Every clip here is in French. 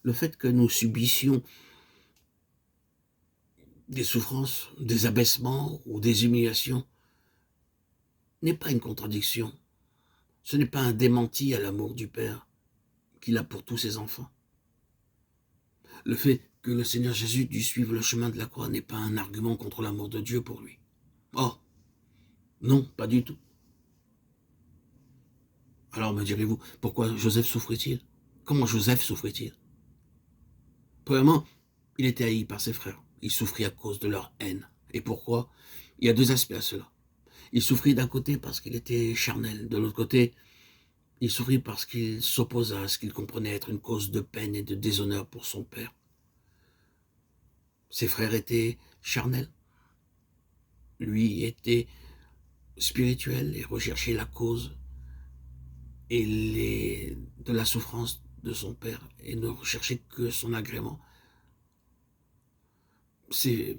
le fait que nous subissions des souffrances, des abaissements ou des humiliations n'est pas une contradiction. Ce n'est pas un démenti à l'amour du Père qu'il a pour tous ses enfants. Le fait que le Seigneur Jésus dû suivre le chemin de la croix n'est pas un argument contre l'amour de Dieu pour lui. Oh, non, pas du tout. Alors me direz-vous, pourquoi Joseph souffrait-il? Comment Joseph souffrait-il? Premièrement, il était haï par ses frères. Il souffrit à cause de leur haine. Et pourquoi? Il y a deux aspects à cela. Il souffrit d'un côté parce qu'il était charnel. De l'autre côté, il souffrit parce qu'il s'opposa à ce qu'il comprenait être une cause de peine et de déshonneur pour son père. Ses frères étaient charnels. Lui était spirituel et recherchait la cause de la souffrance de son père et ne recherchait que son agrément. C'est,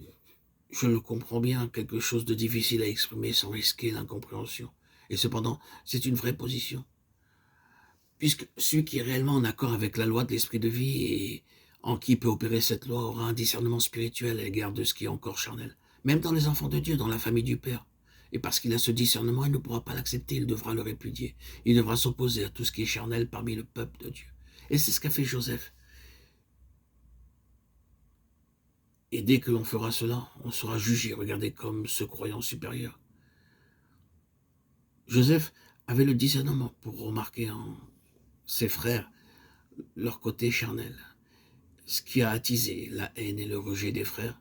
je le comprends bien, quelque chose de difficile à exprimer sans risquer l'incompréhension. Et cependant, c'est une vraie position. Puisque celui qui est réellement en accord avec la loi de l'esprit de vie et en qui peut opérer cette loi aura un discernement spirituel à l'égard de ce qui est encore charnel. Même dans les enfants de Dieu, dans la famille du Père. Et parce qu'il a ce discernement, il ne pourra pas l'accepter, il devra le répudier. Il devra s'opposer à tout ce qui est charnel parmi le peuple de Dieu. Et c'est ce qu'a fait Joseph. Et dès que l'on fera cela, on sera jugé, regardé comme ce croyant supérieur. Joseph avait le discernement pour remarquer en ses frères leur côté charnel. Ce qui a attisé la haine et le rejet des frères,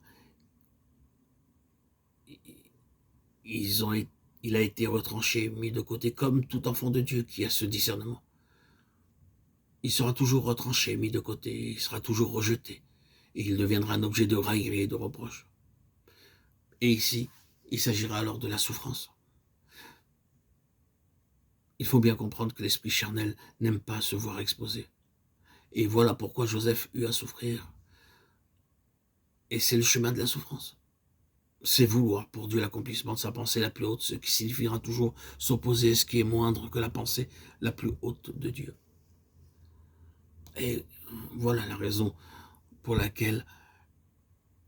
il a été retranché, mis de côté, comme tout enfant de Dieu qui a ce discernement. Il sera toujours retranché, mis de côté, il sera toujours rejeté, et il deviendra un objet de raillerie et de reproche. Et ici, il s'agira alors de la souffrance. Il faut bien comprendre que l'esprit charnel n'aime pas se voir exposé. Et voilà pourquoi Joseph eut à souffrir. Et c'est le chemin de la souffrance. C'est vouloir pour Dieu l'accomplissement de sa pensée la plus haute, ce qui signifiera toujours s'opposer à ce qui est moindre que la pensée la plus haute de Dieu. Et voilà la raison pour laquelle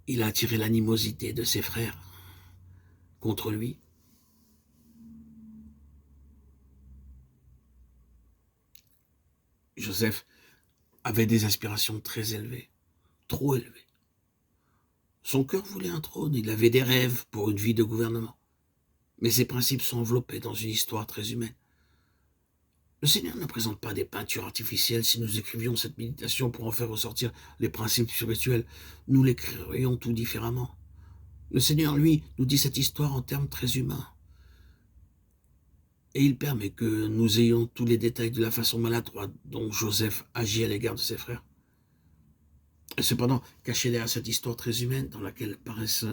il a attiré l'animosité de ses frères contre lui. Joseph avait des aspirations très élevées, trop élevées. Son cœur voulait un trône, il avait des rêves pour une vie de gouvernement. Mais ses principes sont enveloppés dans une histoire très humaine. Le Seigneur ne présente pas des peintures artificielles. Si nous écrivions cette méditation pour en faire ressortir les principes spirituels, nous l'écririons tout différemment. Le Seigneur, lui, nous dit cette histoire en termes très humains. Et il permet que nous ayons tous les détails de la façon maladroite dont Joseph agit à l'égard de ses frères. Et cependant, caché derrière cette histoire très humaine dans laquelle paraissent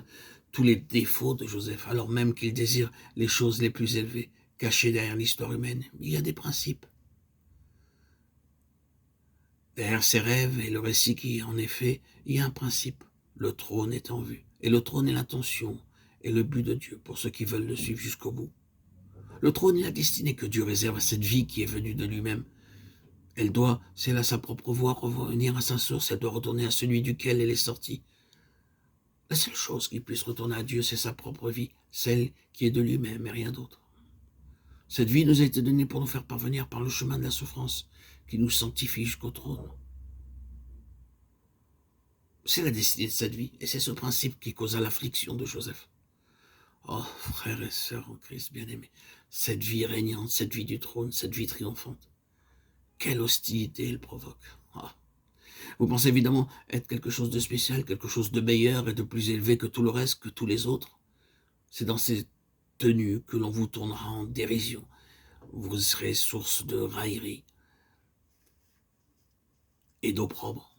tous les défauts de Joseph, alors même qu'il désire les choses les plus élevées, caché derrière l'histoire humaine, il y a des principes. Derrière ses rêves et le récit qui en est fait, il y a un principe. Le trône est en vue. Et le trône est l'intention et le but de Dieu pour ceux qui veulent le suivre jusqu'au bout. Le trône est la destinée que Dieu réserve à cette vie qui est venue de lui-même. Elle doit, c'est là sa propre voie, revenir à sa source, elle doit retourner à celui duquel elle est sortie. La seule chose qui puisse retourner à Dieu, c'est sa propre vie, celle qui est de lui-même et rien d'autre. Cette vie nous a été donnée pour nous faire parvenir par le chemin de la souffrance qui nous sanctifie jusqu'au trône. C'est la destinée de cette vie, et c'est ce principe qui causa l'affliction de Joseph. Oh, frères et sœurs en Christ bien-aimés, cette vie régnante, cette vie du trône, cette vie triomphante, quelle hostilité elle provoque. Oh. Vous pensez évidemment être quelque chose de spécial, quelque chose de meilleur et de plus élevé que tout le reste, que tous les autres. C'est dans ces tenues que l'on vous tournera en dérision. Vous serez source de raillerie et d'opprobre.